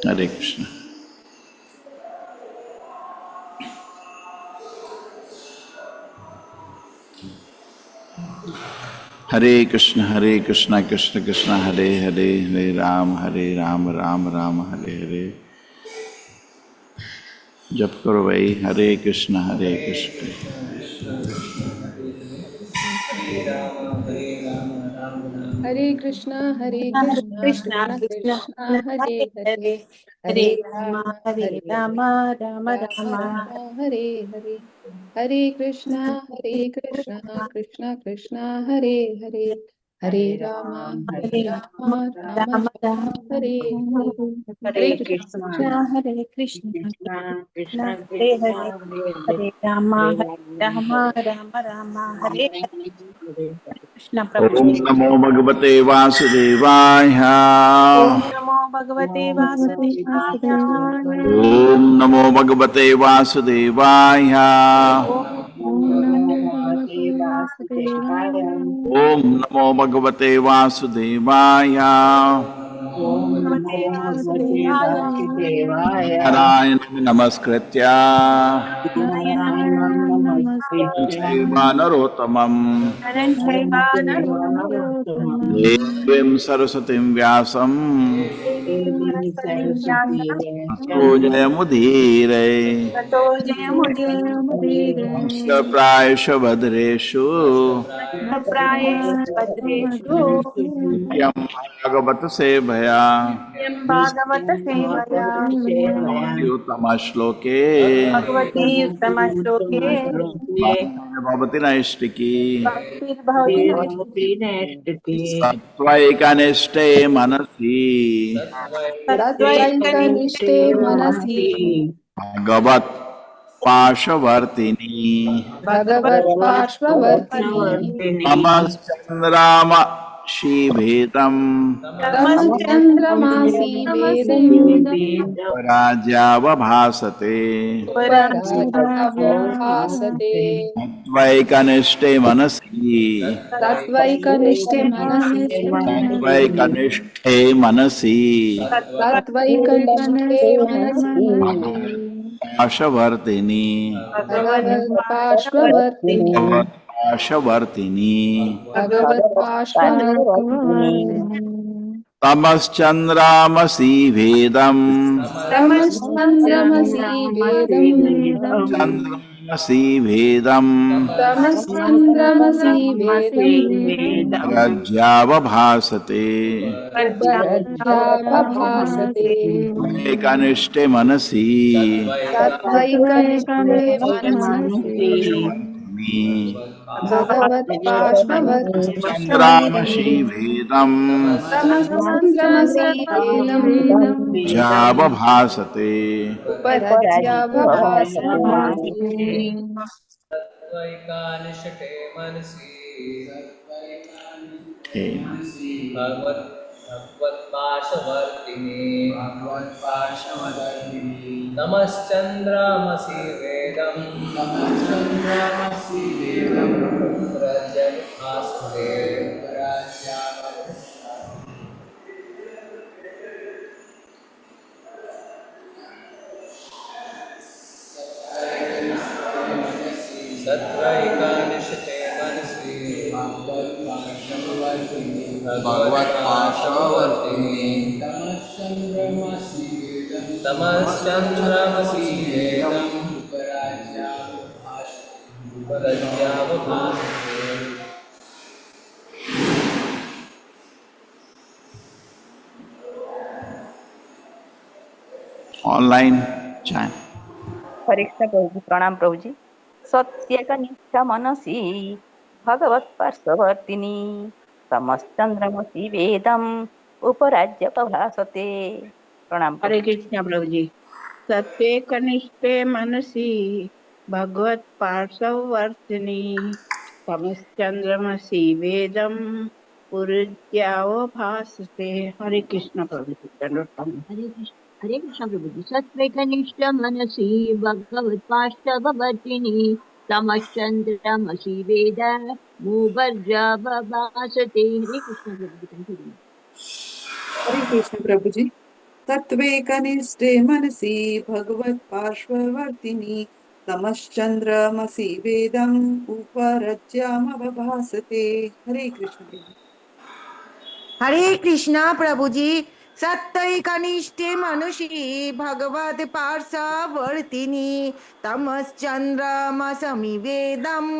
हरे कृष्ण। हरे कृष्ण कृष्ण कृष्ण हरे हरे, हरे राम राम राम हरे हरे। जप करो भाई, हरे कृष्ण कृष्ण। हरे कृष्णा हरे कृष्णा कृष्णा कृष्णा कृष्णा कृष्णा हरे हरे हरे, हरे हरे राम राम हरे हरे राम हरे, राम राम राम राम हरे हरे। हरे कृष्णा कृष्णा कृष्णा हरे हरे, हरे राम राम राम राम राम हरे हरे। हरे हरे कृष्णा। कृष्णा हरे कृष्णा कृष्णा कृष्ण हरे कृष्ण हरे हरे हरे हरे हरे राम हरे राम राम हरे हरे हरे हरे। कृष्ण प्रभु ओम जी। नमो भगवते वासुदेवाय। ओम नमो भगवते वासुदेवाय। ओम नमो भगवते वासुदेवाय। ओम ओम नमो भगवते भगवते वासुदेवाय। वासुदेवाय। ओम नमो भगवते वासुदेवाय। ओम भगवते नमो भगवते वासुदेवाय। वासुदेवाय। नारायण नमस्कृत्य नारायणं नमस्कृत्य नरोत्तमं नरं चैव नरं नरोत्तमं नरोत्तमं देवीं सरस्वतीं व्यासं देवीं देवीं सरस्वतीं सरस्वती व्यासं ततो जयमुदीरये। ततो जयमुदीरये। नमस्कृप्रायेष भद्रेषु भद्रप्रायेषु भद्रेषु नित्यं भागवत सेवया नित्यं भागवत सेवया भगवति उत्तमश्लोके भगवती उत्तमश्लोके भवति नैष्टिकी भक्तिर्भवति सत्त्वैकनिष्ठे मनसि तत्त्वैकनिष्ठे तत्त्वैकनिष्ठे मनसि मनसि भगवत् पाशवर्तिनी भगवत्पार्श्ववर्तिनि नमश्चन्द्राम शिभेदम् तमश्चन्द्रमासि तमसि वेदम् पराज्यावभासते उपराजाव्यभासते। त्वैकनिष्ठे मनसि तत्त्वैकनिष्ठे मनसि त्वैकनिष्ठे मनसि तत्त्वैकनिष्ठे मनसि पाशवर्तिनी भगवत्पार्श्ववर्तिनि पाशवर्तिनी भगवत्पार्श्ववर्तिनि तमश्चन्द्रामसि भेदम् तमश्चन्द्रमसि वेदम् चन्द्रमसि भेदम् तमश्चन्द्रमसि वेदम् रज्जावभासते उपरज्जावभासते। एकनिष्ठे मनसि तत्त्वैकनिष्ठे मनसि पाशवर्तिनी भगवत्पार्श्ववर्तिनि चन्द्रामसि भेदम् तमश्चन्द्रमसि वेदम् जावभासते उपरज्यावभासते। तत्त्वैकानिष्ठे मनसि भगवत् भगवत्पाशवर्तिनि नमश्चन्द्रामसि वेदम् प्रजन्मास्ते तत्त्वैकानिष्ठे मनसि भगवत्पाशवर्तिनि तमश्चन्द्रमसि वेदम् उपरज्यावभासते। ऑनलाइन चाहे हरे कृष्ण प्रभु जी, प्रणाम प्रभु जी। सत्यकनिष्ठ मनसि भगवत पार्श्ववर्तिनी तमश्चंद्रमसि वेदम उपराज्य प्रभासते। प्रणाम प्रभु। हरे कृष्ण प्रभु जी। सत्वे कनिष्ठे मनसि भगवत पार्श्ववर्तिनी तमश्चंद्रमसि वेदम पुरुज्यावो भासते। हरे कृष्ण प्रभु जी। दंडोत हरे कृष्ण प्रभु जी। सत्त्वकनिष्ठ मनसि भगवत्पार्श्ववर्तिनि तमश्चन्द्रमसि वेद मूवर्जवभासते। हरे कृष्ण प्रभु जी। कंटिन्यू। हरे कृष्ण प्रभु जी। तत्त्वेकनिष्ठे मनसि भगवत्पार्श्ववर्तिनि तमश्चन्द्रमसि वेदम् उपरज्यामवभासते। हरे कृष्ण प्रभु। हरे कृष्णा प्रभु जी। सत्तैकनिष्ठे मनुषी भगवत पार्श्ववर्तिनी तमश्चंद्रमसमि वेदम्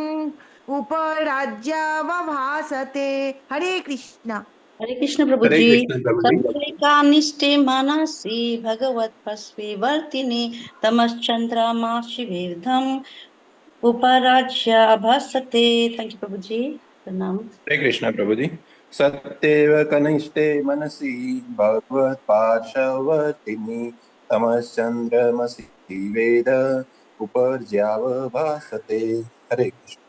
उपराज्यावभासते। हरे कृष्णा। हरे कृष्ण प्रभु हरे जी। कृष्ण प्रभु जी। सत्त्विकानिष्ठे मनसि भगवत्पस्वे वर्तिनि तमश्चन्द्रमासि वेदम् उपराज्य भासते। थैंक यू प्रभु जी। प्रणाम। हरे कृष्ण प्रभु जी। सत्येव कनिष्ठे मनसि भगवत् पार्श्ववर्तिनि तमश्चन्द्रमसि वेद उपर्यावभासते। हरे कृष्ण।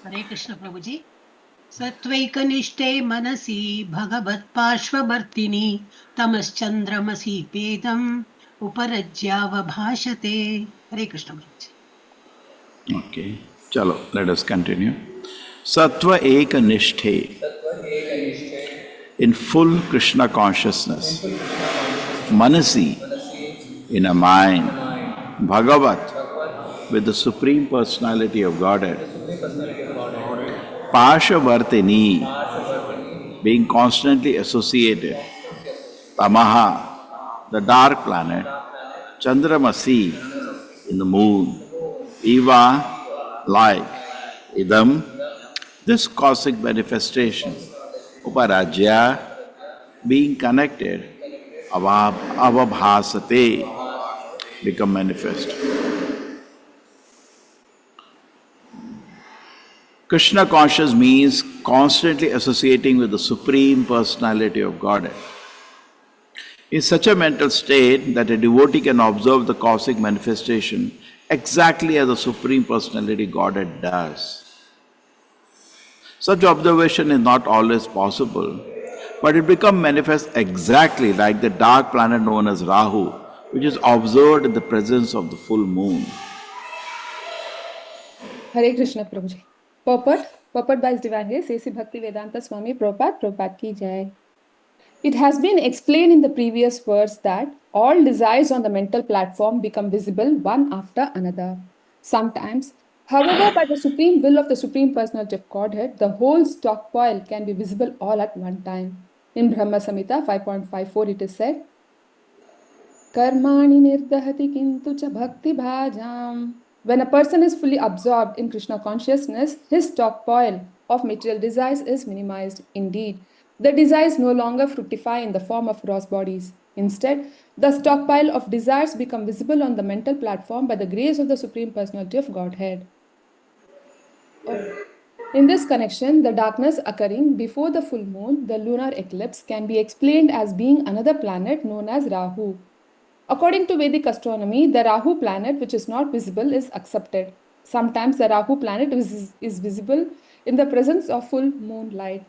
हरे कृष्ण प्रभु जी। सत्त्वैकनिष्ठे मनसि भगवत्पार्श्ववर्तिनि तमश्चन्द्रमसि वेदम् उपरज्यावभाषते। हरे कृष्ण प्रभु जी। Okay, chalo, let us continue. Sattva Eka Nishthe, तत्व एकनिष्ठे in full Krishna consciousness, बिल्कुल Krishna consciousness Manasi, Manasi in a mind, mind Bhagavat, Bhagavat with the Supreme Personality of Godhead, the supreme personality of Godhead Parshavartini, पार्श्ववर्तिनी being constantly associated, constantly associated Tamaha, the dark planet, dark planet Chandramasi, in the moon, the moon Eva, Eva like, Idam, Idam this cosmic manifestation, Uparajya, being connected, avabhasate, become manifest. Krishna conscious means constantly associating with the Supreme Personality of Godhead. In such a mental state that a devotee can observe the cosmic manifestation exactly as the Supreme Personality Godhead does. Such observation is not always possible, but it becomes manifest exactly like the dark planet known as Rahu, which is observed in the presence of the full moon. Hare Krishna Prabhuji. Purport by His Divine Grace, A.C. Bhakti Vedanta Swami Prabhupada Ki Jai. It has been explained in the previous verse that all desires on the mental platform become visible one after another. Sometimes, however, by the supreme will of the Supreme Personality of Godhead, the whole stockpile can be visible all at one time. In Brahma Samhita 5.54, it is said, Karmani nirdahati kintu cha bhakti bhajam. When a person is fully absorbed in Krishna consciousness, his stockpile of material desires is minimized. Indeed, the desires no longer fructify in the form of gross bodies. Instead, the stockpile of desires become visible on the mental platform by the grace of the Supreme Personality of Godhead. In this connection, the darkness occurring before the full moon, the lunar eclipse, can be explained as being another planet known as Rahu. According to Vedic astronomy, the Rahu planet, which is not visible, is accepted. Sometimes the Rahu planet is visible in the presence of full moonlight.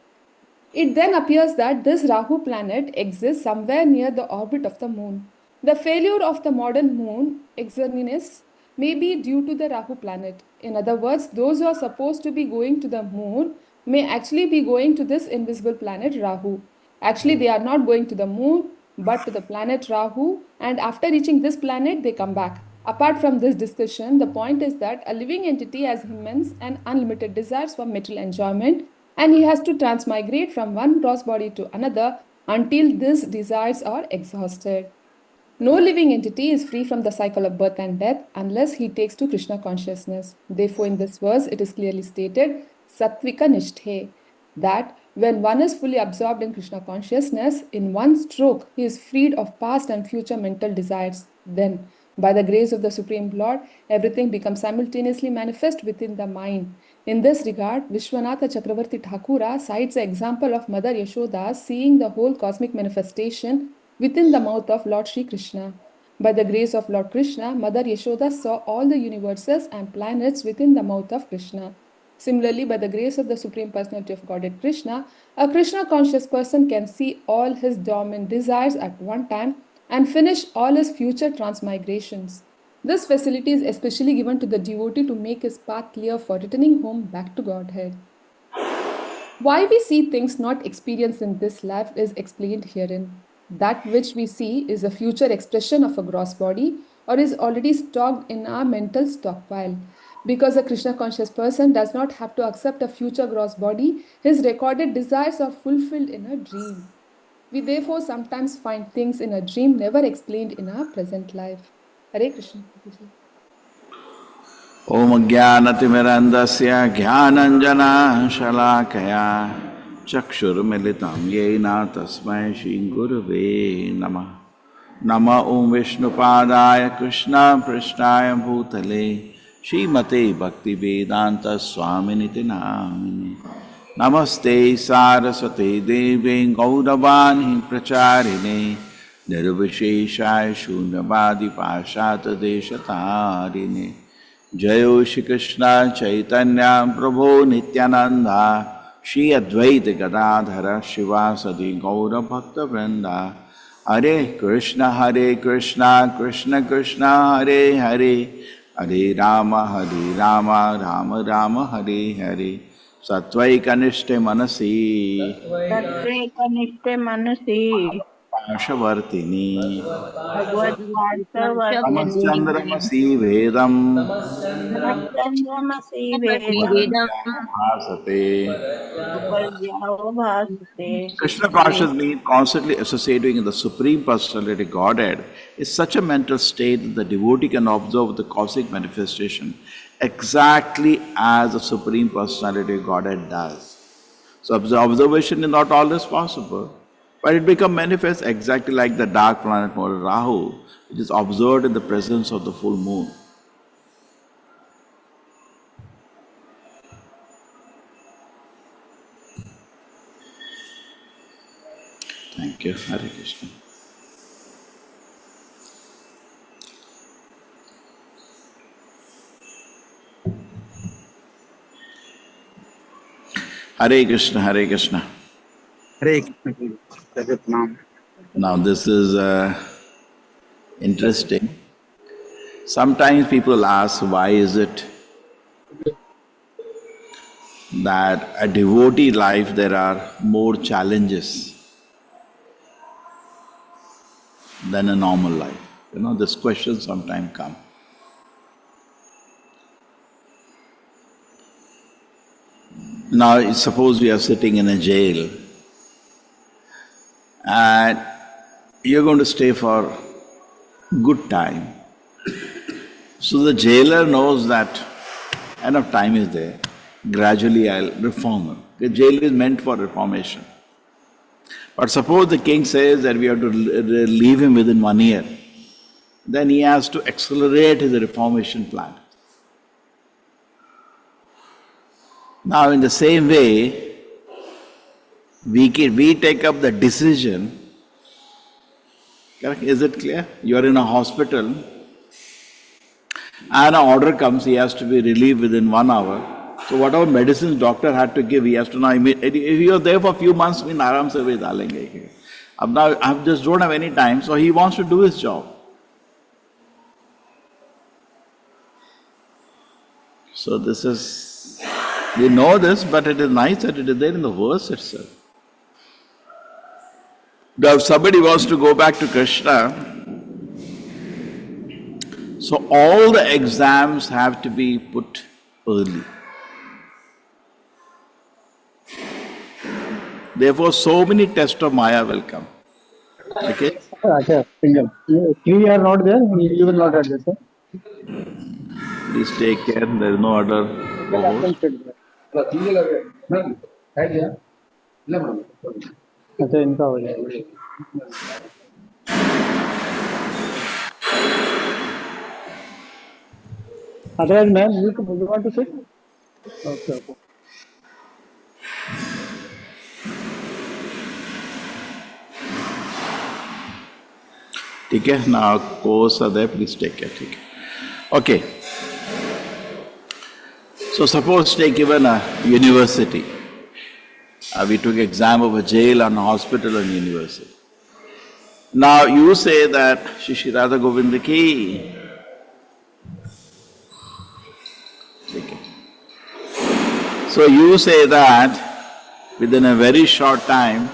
It then appears that this Rahu planet exists somewhere near the orbit of the moon. The failure of the modern moon exerniness may be due to the Rahu planet. In other words, those who are supposed to be going to the moon may actually be going to this invisible planet Rahu. Actually, they are not going to the moon, but to the planet Rahu, and after reaching this planet, they come back. Apart from this discussion, the point is that a living entity has immense and unlimited desires for material enjoyment, and he has to transmigrate from one gross body to another until these desires are exhausted. No living entity is free from the cycle of birth and death unless he takes to Krishna consciousness. Therefore, in this verse, it is clearly stated, Sattvika Nishthe, that when one is fully absorbed in Krishna consciousness, in one stroke, he is freed of past and future mental desires. Then, by the grace of the Supreme Lord, everything becomes simultaneously manifest within the mind. In this regard, Vishwanatha Chakravarti Thakura cites the example of Mother Yashoda seeing the whole cosmic manifestation within the mouth of Lord Sri Krishna. By the grace of Lord Krishna, Mother Yashoda saw all the universes and planets within the mouth of Krishna. Similarly, by the grace of the Supreme Personality of Godhead Krishna, a Krishna conscious person can see all his dormant desires at one time and finish all his future transmigrations. This facility is especially given to the devotee to make his path clear for returning home back to Godhead. Why we see things not experienced in this life is explained herein. That which we see is a future expression of a gross body or is already stocked in our mental stockpile. Because a Krishna conscious person does not have to accept a future gross body, his recorded desires are fulfilled in a dream. We therefore sometimes find things in a dream never explained in our present life. Hare Krishna. Om Jnanatimirandasya Jnananjana Shalakaya Chakshurmilitam Yena Tasmai Shri Gurave Namah. Nama Om Vishnupadaya Krishna Prishnaya Bhutale Srimate Bhakti Vedanta Swaminiti Namine Namaste Saraswate Devi Gaudavani Pracharine Nirvisheshaya Shunyavadi Pashata Deshatarine Jayo Shri Krishna Chaitanya Prabhu Nityananda Shri Advaita Gadadhara Shivasadi Gaura Bhakta Vrinda Hare Krishna Krishna Krishna Hare Hare Hare Rama Rama Rama Hare Hare Satvaika Nishte Manasi तत्त्वैकनिष्ठे मनसि Pashavartini भगवद्वासवर्तिनि Namaschandramasi Vedam नमश्चन्द्रमसि वेदं Bhasate. उपद्यावो भासते. Krishna conscious means constantly associating with the Supreme Personality Godhead is such a mental state that the devotee can observe the cosmic manifestation exactly as the Supreme Personality Godhead does. So observation is not always possible, but it becomes manifest exactly like the dark planet known as Rahu, which is observed in the presence of the full moon. Thank you. Hare Krishna. Hare Krishna, Hare Krishna. Hare Krishna. Now this is interesting. Sometimes people ask, why is it that a devotee life there are more challenges than a normal life? You know, this question sometimes comes. Now, suppose we are sitting in a jail and you're going to stay for good time. So the jailer knows that enough time is there. Gradually I'll reform him. The jail is meant for reformation. But suppose the king says that we have to leave him within 1 year. Then he has to accelerate his reformation plan. Now in the same way, we take up the decision. Correct? Is it clear? You are in a hospital and an order comes, he has to be relieved within 1 hour. So whatever medicines doctor had to give, he has to now immediately. If you are there for a few months, we aram se ve dalenge. Now I just don't have any time, so he wants to do his job. So this is, we know this, but it is nice that it is there in the verse itself. Now if somebody wants to go back to Krishna, so all the exams have to be put early. Therefore, so many tests of Maya will come. Okay? If you are not there, you will not have this. Please take care, there is no other co-host. अच्छा इनका हो जाएगा otherwise ma'am you want to sit okay ठीक है now course are there, please take care. ठीक है. Okay. So suppose take even a university. We took exam of a jail and a hospital and university. Now you say that Shri Radha Govinda ki. Okay. So you say that within a very short time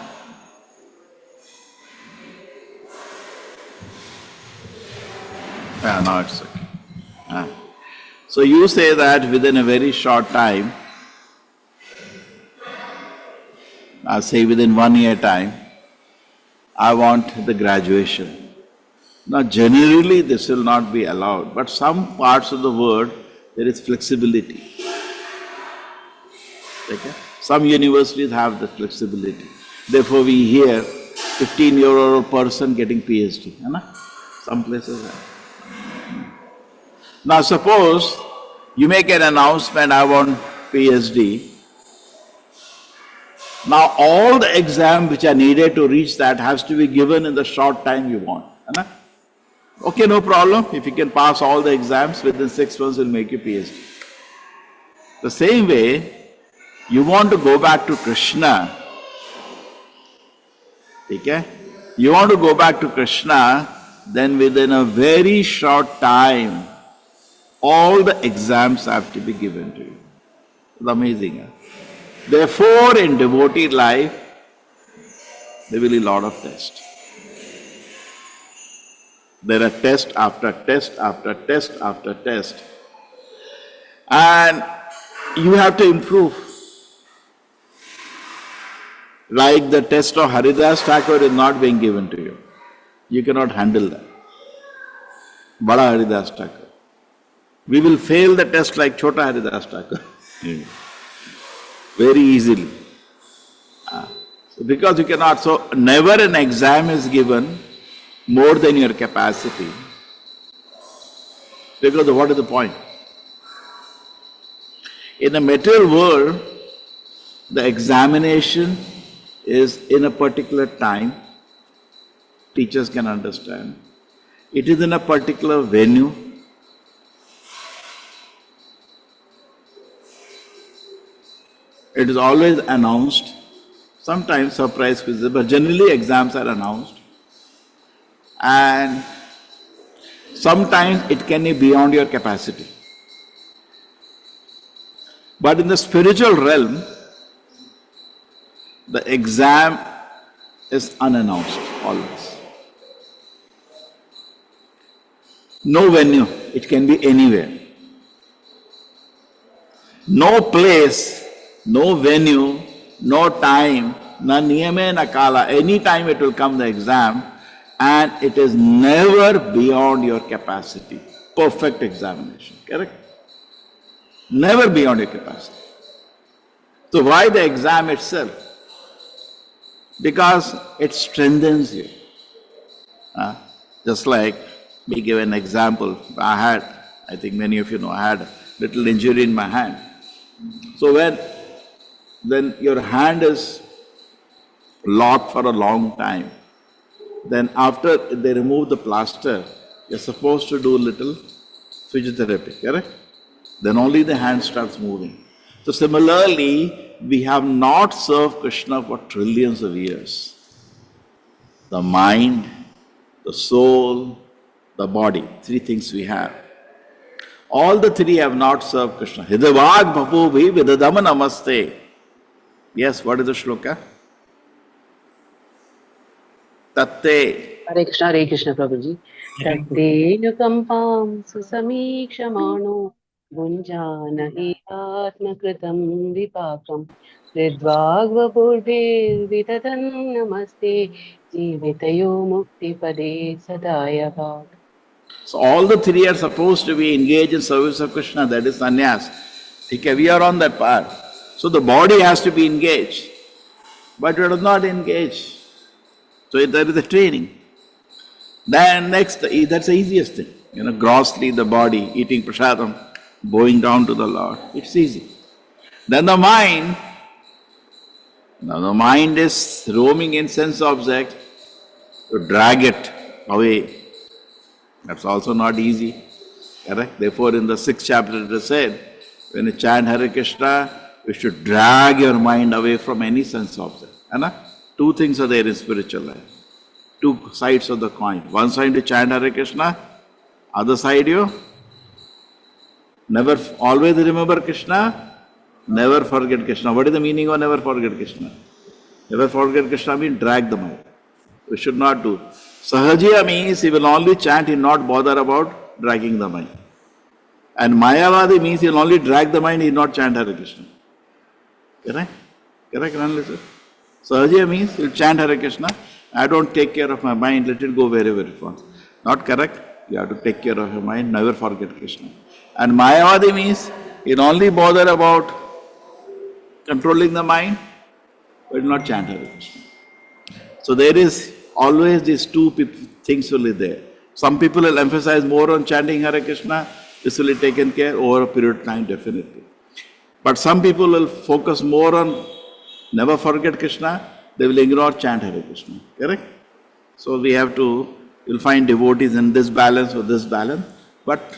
Yeah, no, it's okay. So you say that within a very short time, say within 1 year time, I want the graduation. Now generally this will not be allowed, but some parts of the world there is flexibility. Okay? Some universities have the flexibility. Therefore we hear 15-year-old person getting PhD. Some places have. Now suppose you make an announcement, I want PhD. Now all the exams which are needed to reach that has to be given in the short time you want. Okay, no problem. If you can pass all the exams within 6 months, we'll make you PhD. The same way, you want to go back to Krishna. Okay? You want to go back to Krishna, then within a very short time, all the exams have to be given to you. It's amazing. Huh? Therefore, in devotee life, there will be a lot of tests. There are test after test after test after test. And you have to improve. Like the test of Haridas Thakur is not being given to you. You cannot handle that. Bada Haridas Thakur. We will fail the test like Chota Haridas Thakur. Very easily. So because you cannot, so never an exam is given more than your capacity. Because what is the point? In the material world, the examination is in a particular time. Teachers can understand. It is in a particular venue. It is always announced. Sometimes surprise visit, but generally exams are announced. And sometimes it can be beyond your capacity. But in the spiritual realm, the exam is unannounced always. No venue, it can be anywhere. No place, no venue, no time, na niyame na kala. Any time it will come the exam, and it is never beyond your capacity. Perfect examination, correct? Never beyond your capacity. So why the exam itself? Because it strengthens you. Just like, we give an example. I think many of you know, I had a little injury in my hand. So then your hand is locked for a long time. Then after they remove the plaster, you're supposed to do a little physiotherapy, correct? Then only the hand starts moving. So similarly, we have not served Krishna for trillions of years. The mind, the soul, the body, 3 things we have. All the 3 have not served Krishna. Hidavag bhapubhi vidadam namaste. Yes, what is the shloka? Tatte. Hare Krishna Prabhuji. Tatte nukampam susamikshmano gunjanahi atmakritam vipakam Ridvagvapurvir vidadan namaste jivitayo mukti pade sadayava. So all the 3 are supposed to be engaged in service of Krishna, that is sannyas. Okay, we are on that path. So the body has to be engaged, but it is not engaged. So there is a training. Then next, that's the easiest thing. Grossly the body, eating prasadam, bowing down to the Lord. It's easy. Then the mind. Now the mind is roaming in sense object, to drag it away. That's also not easy. Correct? Therefore in the 6th chapter it is said, when you chant Hare Krishna, you should drag your mind away from any sense object. 2 things are there in spiritual life. 2 sides of the coin. One side you chant Hare Krishna, other side you never, always remember Krishna, never forget Krishna. What is the meaning of never forget Krishna? Never forget Krishna means drag the mind. We should not do. Sahajiya means he will only chant, he will not bother about dragging the mind. And Mayavadi means he'll only drag the mind, he'll not chant Hare Krishna. Correct? Correct, Ranlisa? Sahaja means he'll chant Hare Krishna. I don't take care of my mind, let it go wherever it wants. Not correct. You have to take care of your mind, never forget Krishna. And Mayavadi means he'll only bother about controlling the mind, but not chant Hare Krishna. So there is always these two things will be there. Some people will emphasize more on chanting Hare Krishna. This will be taken care over a period of time, definitely. But some people will focus more on never forget Krishna. They will ignore chant Hare Krishna. Correct? So we have to, you'll find devotees in this balance or this balance, but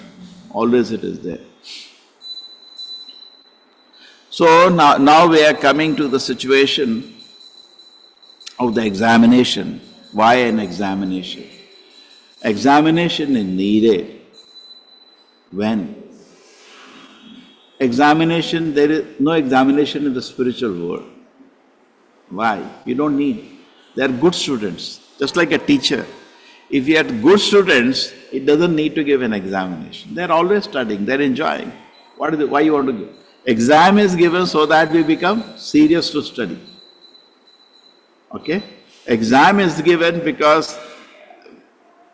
always it is there. So now we are coming to the situation of the examination. Why an examination? Examination is needed when? Examination, there is no examination in the spiritual world. Why? You don't need. They are good students, just like a teacher. If you have good students, it doesn't need to give an examination. They are always studying, they are enjoying. Why you want to give? Exam is given so that we become serious to study. Okay? Exam is given because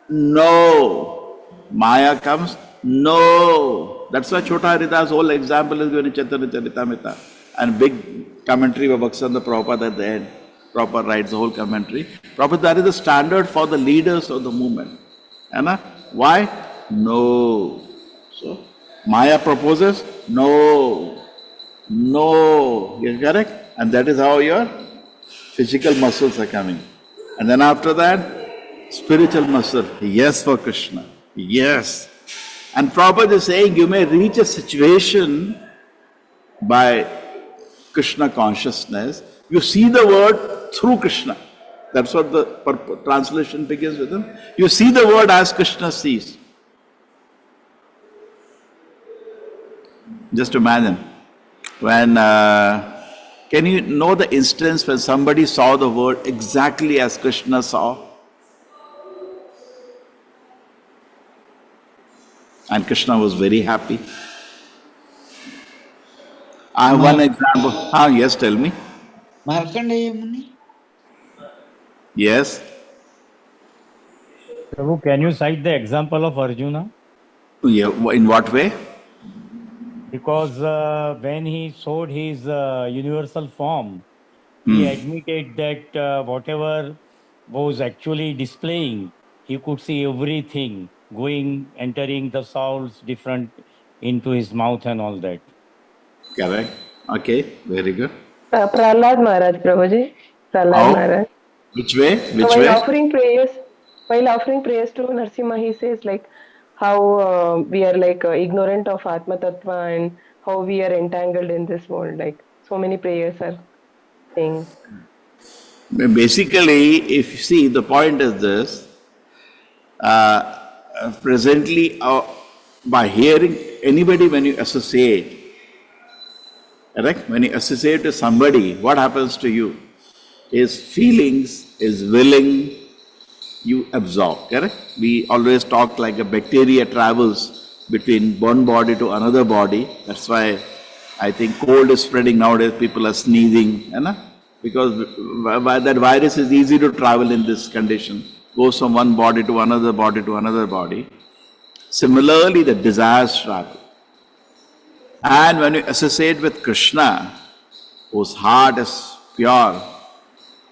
no, Maya comes, no. That's why Chota Haridas' whole example is given in Chaitanya Charitamrita. And big commentary by Bhaktisiddhanta Prabhupada at the end. Prabhupada writes the whole commentary. Prabhupada, that is the standard for the leaders of the movement. Why? No. So, Maya proposes, no. No. You correct? And that is how your physical muscles are coming. And then after that, spiritual muscle. Yes for Krishna. Yes. And Prabhupada is saying you may reach a situation by Krishna consciousness. You see the word through Krishna. That's what the translation begins with him. You see the word as Krishna sees. Just imagine. When, can you know the instance when somebody saw the word exactly as Krishna saw? And Krishna was very happy. I have one example. Yes, tell me. Markandeya Muni? Yes. Prabhu, can you cite the example of Arjuna? Yeah, in what way? Because when he showed his universal form, he admitted that whatever was actually displaying, he could see everything going, entering the souls different into his mouth and all that. Correct. Okay, very good. Prahlad Maharaj, Prabhuji. Prahlad Maharaj. Which way? Which while way? offering prayers to Narsimha, he says like how we are like ignorant of Atma Tattva and how we are entangled in this world. Like so many prayers are saying. Basically, if you see, the point is this. Presently, by hearing anybody, when you associate, correct? When you associate with somebody, what happens to you? His feelings, his willing, you absorb, correct? We always talk like a bacteria travels between one body to another body. That's why I think cold is spreading nowadays, people are sneezing, because that virus is easy to travel in this condition. Goes from one body to another body to another body. Similarly, the desires travel. And when you associate with Krishna, whose heart is pure,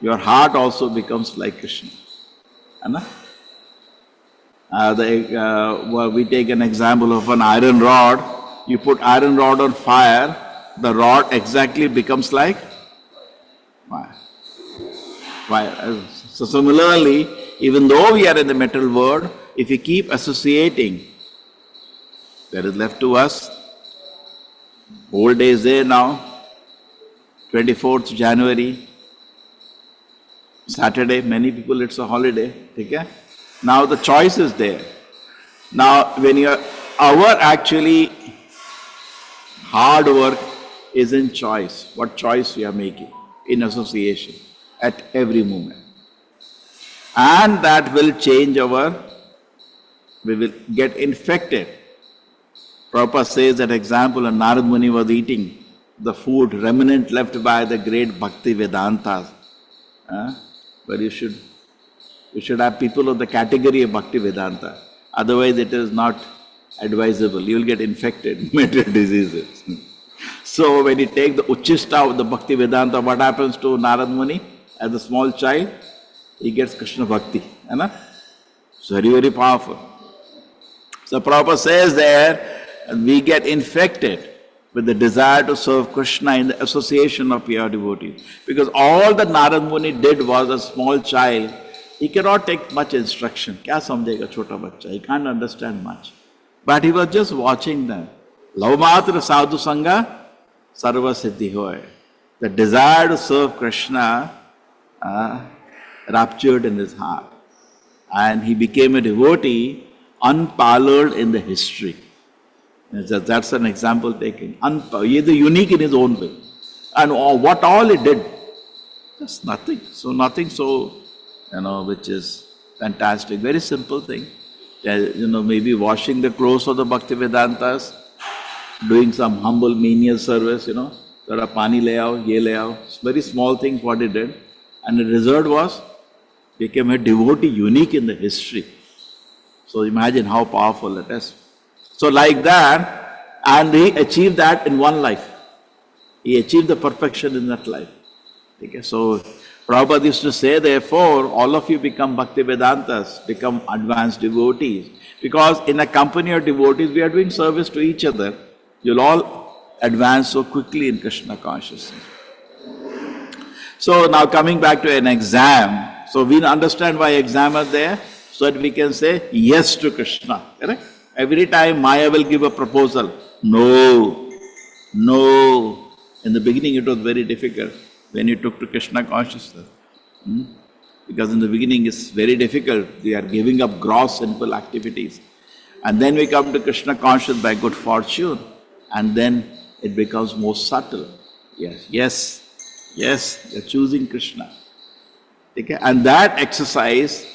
your heart also becomes like Krishna. We take an example of an iron rod. You put iron rod on fire, the rod exactly becomes like fire. So similarly, even though we are in the metal world, if we keep associating, there is left to us. Old days there now, 24th January, Saturday, many people it's a holiday. Okay? Now the choice is there. Now when our actually hard work is in choice, what choice we are making in association at every moment. And that will change our we will get infected. Prabhupada says an example, and Narad Muni was eating the food remnant left by the great Bhakti Vedantas. But you should have people of the category of Bhakti Vedanta. Otherwise it is not advisable. You will get infected, mental diseases. So when you take the Uchista of the Bhakti Vedanta, what happens to Narad Muni as a small child? He gets Krishna Bhakti. It's very, very powerful. So Prabhupada says there, we get infected with the desire to serve Krishna in the association of pure devotees. Because all that Narad Muni did was a small child. He cannot take much instruction. Kya samjhega chota bachcha? He can't understand much. But he was just watching them. Lavmatra sadhu sangha sarva siddhi hoy. The desire to serve Krishna raptured in his heart. And he became a devotee unparalleled in the history. That's an example taken. He is unique in his own way. And what all he did? Just nothing. So nothing so, which is fantastic. Very simple thing. Maybe washing the clothes of the Bhakti Vedantas, doing some humble menial service, Thora pani le aao, ye le aao. Very small things what he did. And the result was, became a devotee unique in the history. So imagine how powerful it is. So like that, and he achieved that in one life. He achieved the perfection in that life. Okay, so Prabhupada used to say, therefore, all of you become Bhakti Vedantas, become advanced devotees. Because in a company of devotees, we are doing service to each other. You'll all advance so quickly in Krishna consciousness. So now coming back to an exam. So we understand why exam are there, so that we can say yes to Krishna. Correct? Every time Maya will give a proposal, no. In the beginning it was very difficult when you took to Krishna consciousness. Because in the beginning it's very difficult. We are giving up gross sinful activities. And then we come to Krishna consciousness by good fortune. And then it becomes more subtle. Yes, you're choosing Krishna. Okay? And that exercise,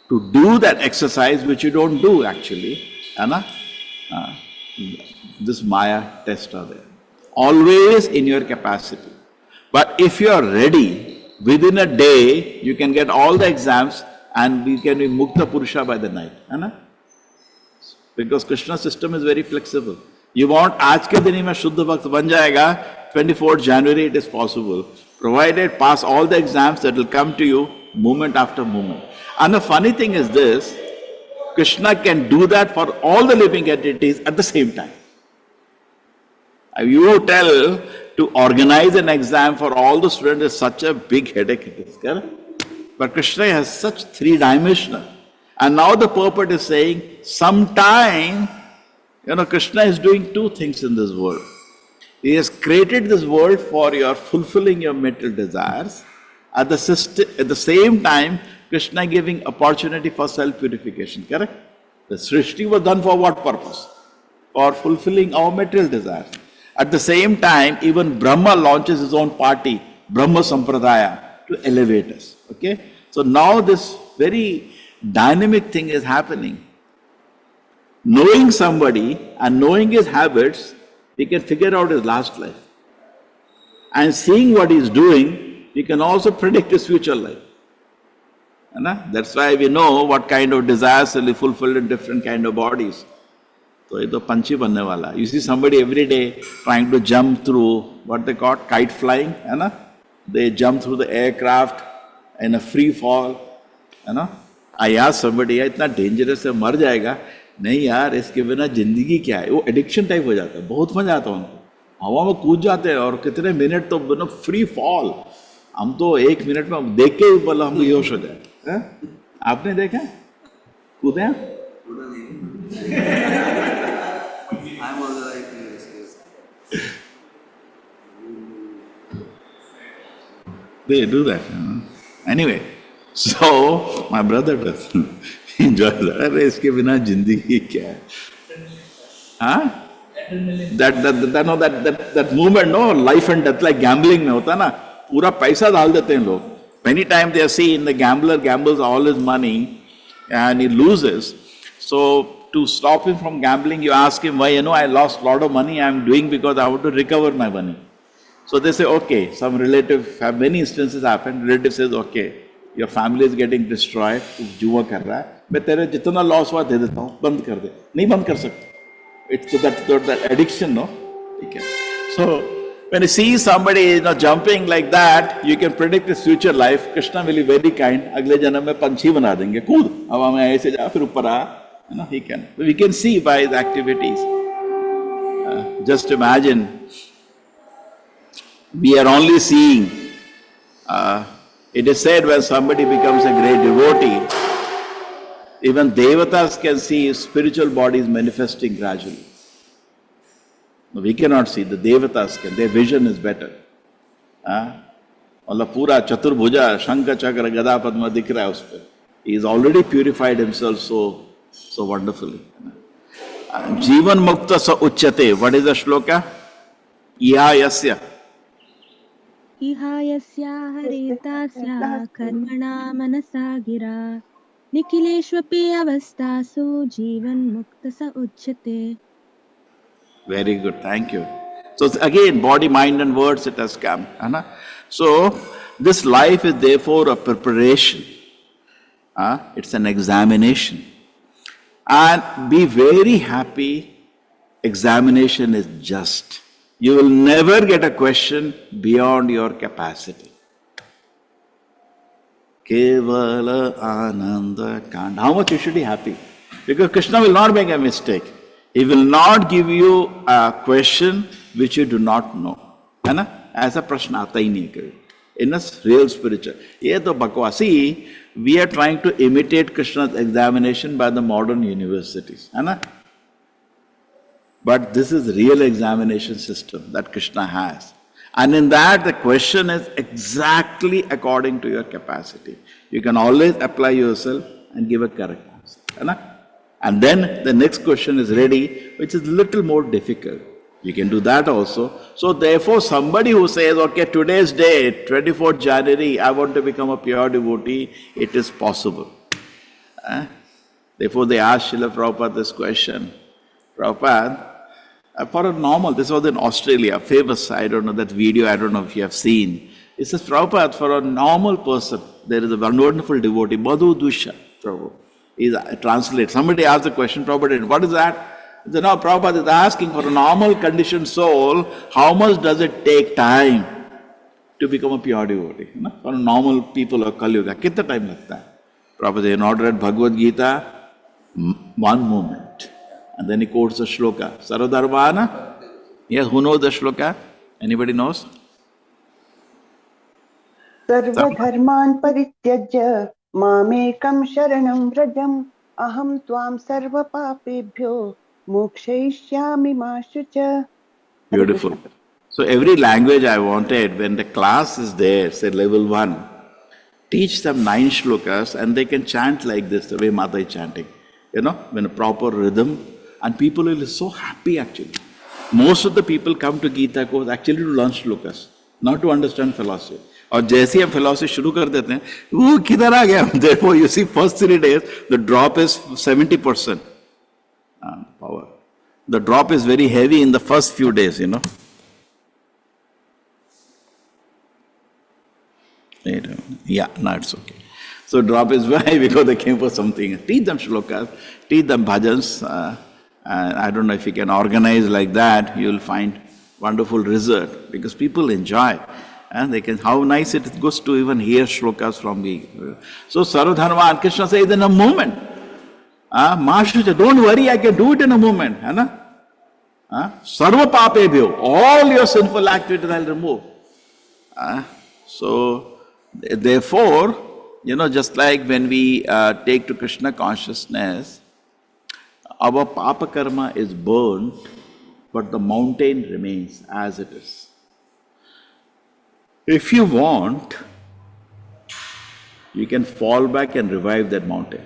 to do that exercise which you don't do actually, this Maya tests are there. Always in your capacity. But if you are ready, within a day, you can get all the exams and we can be Mukta Purusha by the night. Because Krishna system is very flexible. You want, aaj ke din hi main Shuddha Bhakt ban jayega, 24th January it is possible. Provided pass all the exams that will come to you moment after moment. And the funny thing is this, Krishna can do that for all the living entities at the same time. You tell to organize an exam for all the students is such a big headache it is, correct? But Krishna has such three-dimensional. And now the purport is saying, sometime, Krishna is doing two things in this world. He has created this world for your fulfilling your mental desires. At the same time, Krishna giving opportunity for self-purification, correct? The Srishti was done for what purpose? For fulfilling our material desires. At the same time, even Brahma launches his own party, Brahma Sampradaya, to elevate us. Okay? So now this very dynamic thing is happening. Knowing somebody and knowing his habits, we can figure out his last life. And seeing what he's doing, we can also predict his future life. That's why we know what kind of desires will be fulfilled in different kind of bodies. So it's a panchi banne wala. You see somebody every day trying to jump through what they call kite flying, they jump through the aircraft in a free fall. I asked somebody, इतना dangerous है, मर जाएगा? नहीं यार, इसके बिना जिंदगी क्या है? वो addiction type हो जाता है, बहुत मजा आता है उनको। हवा में कूद जाते हैं और कितने मिनट तो फ्री फॉल, हम तो 1 मिनट में देख के ही बोला हम बेहोश हो जाए। आपने देखा कूदे हैं? They do that. Anyway, so my brother does enjoy that. अरे इसके बिना जिंदगी क्या है? That movement, no, life and death like gambling में होता ना, पूरा पैसा डाल देते हैं लोग. Many times they see in the gambler gambles all his money and he loses. So to stop him from gambling, you ask him why, I lost a lot of money, I'm doing because I want to recover my money. So they say, okay, some relative, have many instances happened, relative says, okay, your family is getting destroyed, जुआ कर रहा है, मैं तेरे जितना loss हुआ दे देता हूँ, बंद कर दे, नहीं बंद कर सकते. It's that addiction, no? Okay. So when you see somebody jumping like that, you can predict his future life. Krishna will be very kind. अगले जन्म में पंछी बना देंगे, कूद, हवा में ऐसे जा, फिर ऊपर आ, he can. We can see by his activities. Just imagine, we are only seeing. It is said when somebody becomes a great devotee, even devatas can see his spiritual bodies manifesting gradually. We cannot see, the devatas can, their vision is better. मतलब पूरा चतुर्भुजा शंख चक्र गदा पद्म दिख रहा है उस पर. He has already purified himself so wonderfully. जीवन मुक्त स उच्यते. What is the shloka? इहा यस्य. इहा यस्या हरितास्या कर्मणा मनसा गिरा निखिलेष्वपि अवस्थासु जीवन मुक्त स उच्यते. Very good, thank you. So again, body, mind and words, it has come. So this life is therefore a preparation. It's an examination. And be very happy, examination is just. You will never get a question beyond your capacity. Kevala Ananda Kanda. How much you should be happy? Because Krishna will not make a mistake. He will not give you a question which you do not know. है ना? ऐसा प्रश्न आता ही नहीं कभी. In a real spiritual. ये तो बकवासी. We are trying to imitate Krishna's examination by the modern universities. है ना? But this is real examination system that Krishna has. And in that the question is exactly according to your capacity. You can always apply yourself and give a correct answer. है ना? And then the next question is ready, which is little more difficult. You can do that also. So therefore somebody who says, okay, today's date, 24th January, I want to become a pure devotee, it is possible. Therefore they asked Srila Prabhupada this question. Prabhupada, for a normal, this was in Australia, famous, I don't know, that video, I don't know if you have seen. It says, Prabhupada, for a normal person, there is a wonderful devotee, Madhu Dusha, Prabhupada. He translates. Somebody asked the question, Prabhupada, what is that? He said, no, Prabhupada is asking for a normal conditioned soul, how much does it take time to become a pure devotee? For a normal people of Kali Yuga, kitna time lagta hai? Prabhupada, in order read Bhagavad Gita, 1 moment. And then he quotes the shloka. Sarvadharmana? Yes, who knows the shloka? Anybody knows? Sarvadharman parityajya mamekam sharanam vrajam aham tvam sarva papebhyo mokshayishyami ma shucha. Beautiful. So every language I wanted, when the class is there, say level 1, teach them 9 shlokas and they can chant like this, the way Mata is chanting. When a proper rhythm. And people will be so happy actually. Most of the people come to Gita course actually to learn shlokas, not to understand philosophy. और जैसे हम philosophy शुरू कर देते हैं, वो किधर आ गया? Therefore, you see, first 3 days, the drop is 70% power. The drop is very heavy in the first few days, Yeah, no, it's okay. So drop is why, because they came for something. Teach them shlokas, teach them bhajans. I don't know if you can organize like that, you will find wonderful result, because people enjoy. And they can, how nice it goes to even hear shlokas from me. So Sarvadharma and Krishna says in a moment. Mahashucha, don't worry, I can do it in a moment. Sarva papebhyo, all your sinful activities I'll remove. So therefore, just like when we take to Krishna consciousness, our papa karma is burnt, but the mountain remains as it is. If you want, you can fall back and revive that mountain.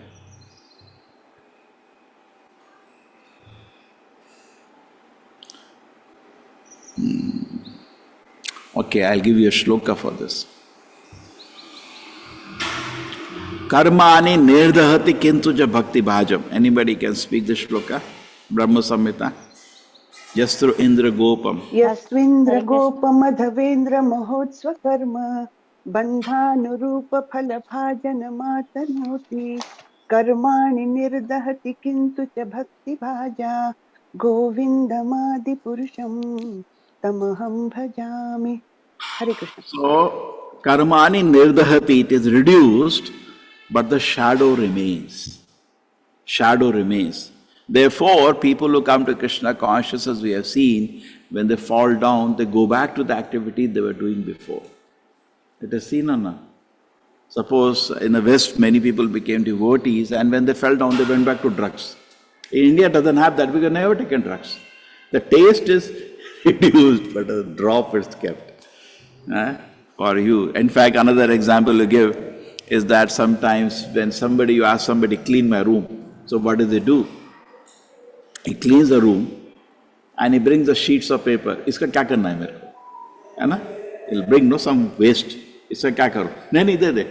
Okay, I'll give you a shloka for this. Karmani nirdahati kintuja bhakti bhajam. Anybody can speak the shloka? Brahma Samhita. Just through Indra Gopam. यस्विन्द्र गोपमधवेन्द्र महोत्स्वकर्म बन्धानुरूप फलभाजन मातनोति कर्माणि निर्दहति किन्तु च भक्तिभाजा गोविन्दमादिपुरुषं तमहं भजामि. Hare Krishna. So, karmani nirdahati, it is reduced, but the shadow remains. Shadow remains. Therefore, people who come to Krishna consciousness, we have seen, when they fall down, they go back to the activity they were doing before. It is seen or not? Suppose in the West, many people became devotees, and when they fell down, they went back to drugs. In India, it doesn't have that. We have never taken drugs. The taste is reduced, but a drop is kept. For you. In fact, another example you give is that sometimes when you ask somebody, clean my room. So what does he do? He cleans the room and he brings the sheets of paper. Iska kya karna hai mere ko? Hai na? He'll bring some waste. Iska kya karo? Nahi, de de.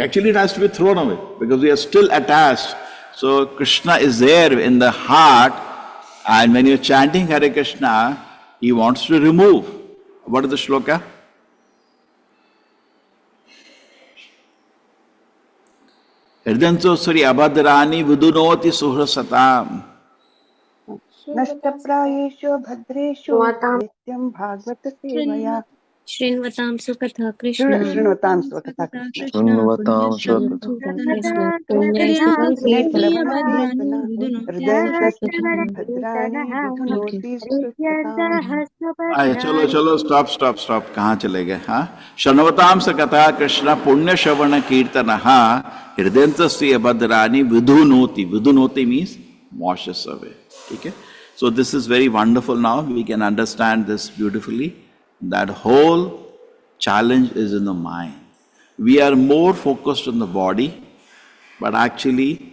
Actually, it has to be thrown away because we are still attached. So Krishna is there in the heart, and when you're chanting Hare Krishna, he wants to remove. What is the shloka? Hridanto Sri Abhadrani Vidunoti Suhrasatam. नष्टप्रायेषु भद्रेषु नित्यं भागवत सेवया शृण्वतां सुकथा कृष्ण शृण्वतां स्वकथा कृष्ण शृण्वतां चलो stop. कहाँ चले गए? हाँ, शृण्वतां स कथा कृष्ण पुण्य श्रवण कीर्तन हृदयन्तस्य भद्राणि विधुनोति means washes away. Okay? So this is very wonderful now. We can understand this beautifully. That whole challenge is in the mind. We are more focused on the body, but actually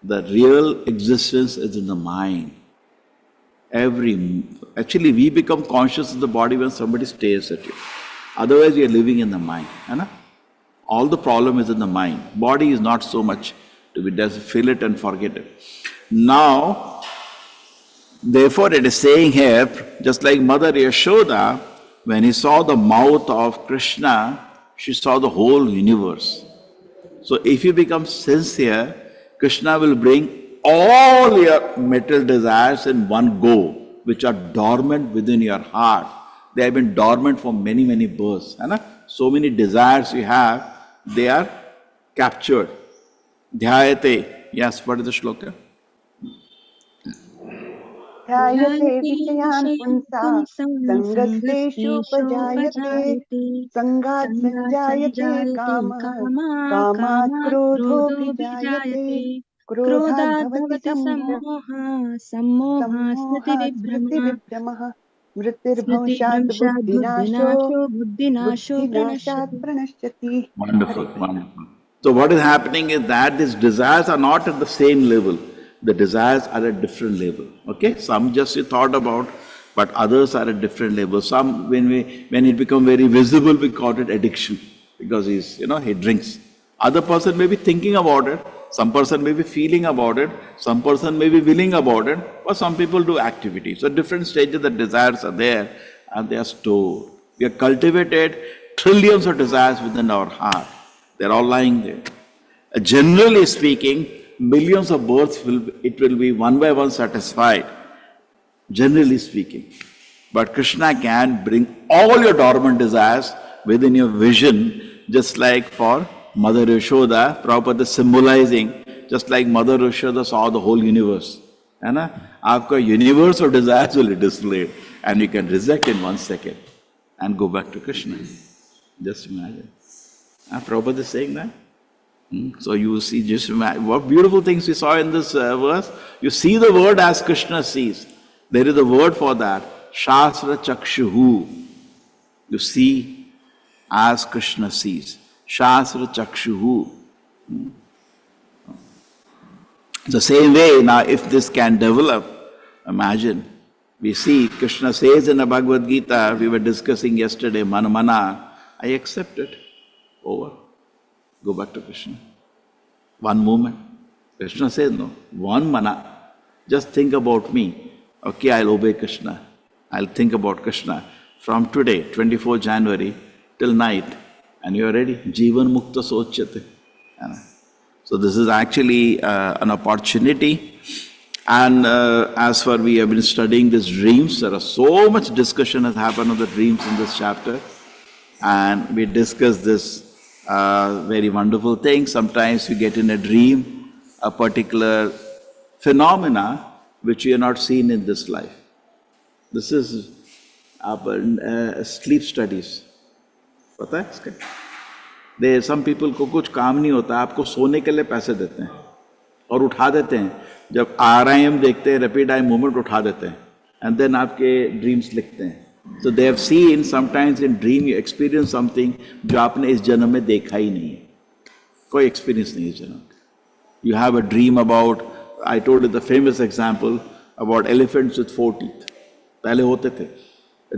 the real existence is in the mind. Actually we become conscious of the body when somebody stares at you. Otherwise we are living in the mind. All the problem is in the mind. Body is not so much to be just feel it and forget it. Now, therefore it is saying here, just like Mother Yashoda, when he saw the mouth of Krishna, she saw the whole universe. So if you become sincere, Krishna will bring all your material desires in one go, which are dormant within your heart. They have been dormant for many, many births. So many desires you have, they are captured. Dhyayate. Yes, what is the shloka? ध्यायते विषयान् पुंसा संगस्तेषुपजायते संगात् संजायते कामः कामात् क्रोधोऽभिजायते क्रोधात् भवति सम्मोहात् स्मृतिविभ्रमः मृत्युर्भंशात् बुद्धिनाशात् प्रणश्यति. Wonderful. So what is happening is that these desires are not at the same level. The desires are at different level. Okay? Some just you thought about, but others are at different levels. Some, when it becomes very visible, we call it addiction because he drinks. Other person may be thinking about it. Some person may be feeling about it. Some person may be willing about it. Or some people do activities. So different stages the desires are there and they are stored. We have cultivated trillions of desires within our heart. They're all lying there. Generally speaking, millions of births it will be one by one satisfied, generally speaking. But Krishna can bring all your dormant desires within your vision, just like for Mother Yashoda, Prabhupada is symbolizing, just like Mother Yashoda saw the whole universe. Aapka universe of desires will be displayed and you can reject in 1 second and go back to Krishna. Just imagine. Prabhupada is saying that. So you see, just imagine what beautiful things we saw in this verse. You see the word as Krishna sees. There is a word for that. Shastra Chakshuhu. You see as Krishna sees. Shastra Chakshuhu. The same way, now if this can develop, imagine, we see Krishna says in the Bhagavad Gita, we were discussing yesterday, Mana, I accept it. Over. Go back to Krishna. one movement. Krishna says, no, one mana. Just think about me. Okay, I'll obey Krishna. I'll think about Krishna. From today, 24 January, till night, and you're ready. Jivan Mukta Sochate. So this is actually an opportunity. And as for we have been studying these dreams, there are so much discussion has happened on the dreams in this chapter. And we discussed this very wonderful thing. Sometimes we get in a dream a particular phenomena which we have not seen in this life. This is sleep studies. पता है इसका? There some people को कुछ काम नहीं होता, आपको सोने के लिए पैसे देते हैं और उठा देते हैं. जब RIM देखते हैं, रैपिड आई मूवमेंट उठा देते हैं, and then आपके ड्रीम्स लिखते हैं. So they have seen sometimes in dream you experience something जो आपने इस जन्म में देखा ही नहीं है. कोई एक्सपीरियंस नहीं है इस जन्म का. You have a dream about, I told you the famous example about elephants with 4 teeth. पहले होते थे,